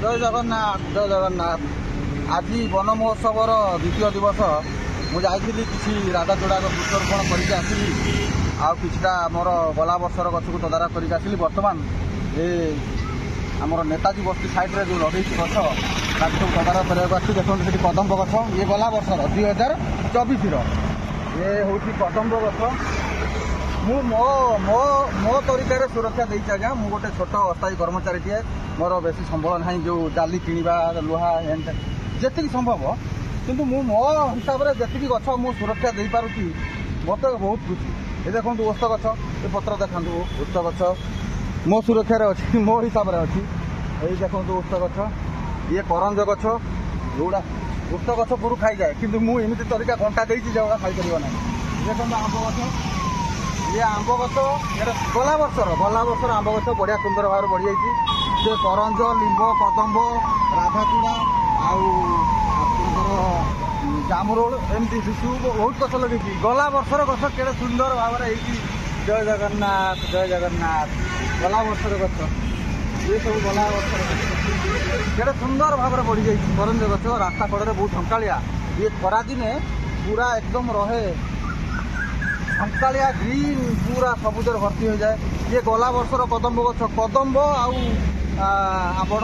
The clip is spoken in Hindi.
जय जगन्नाथ जय जगन्नाथ। आज वन महोत्सव द्वितीय दिवस मुझे किसी राधाचूड़ा वृक्षरोपण करके आसली आटा मोर गला वर्षर गछ को तदारख करके आसली। बर्तमान ये आमर नेताजी बस्ती साइड जो लगे गछ सब तदारख करने देखते देखिए कदम्ब गछ ये गला वर्षर 2024 ये हूँ कदम्ब गछ। मो मो मो तरीके सुरक्षा देती आज्ञा मु गोटे छोट अस्थायी कर्मचारी टे मोर बेसी संबल ना जो जाली किणवा लुहा एंड जी संभव किंतु मु मो हिसाब से जी गछ मु सुरक्षा दे पारुची मत बहुत खुशी। ये देखो ओस्त गछ ये पत्र देखा ओस्त गछ मो सुरक्षा अच्छी मो हिसाब से अच्छी। ये देखो ओस्त गछ ये करंज गछ जोड़ा ओस्त गछ पूरु खाई जाए किंतु मु एमती तरीका घंटा देती जो खाई पार ना। देखो आंब गछ ये आंब गछ गला वर्षर आंब गछ बढ़िया सुंदर भाव बढ़ी जाइए। से करंज लिंब कदम्ब राधाचूड़ा जामुरोल एमती शिशु बहुत गछ लगे गला वर्षर गछ केड़े सुंदर भाव जय जगन्नाथ जय जगन्नाथ। गला वर्षर गछ ये सब गला वर्षर केड़े सुंदर भाव बढ़ी जाइए। करंज गछ रास्ता कड़े बहुत झंकालिया ये खरा दिने पूरा एकदम रहे झंकालिया ग्रीन पूरा सबुजर भर्ती हो जाए। ये गला वर्षर कदम्ब गछ कदम्ब आंब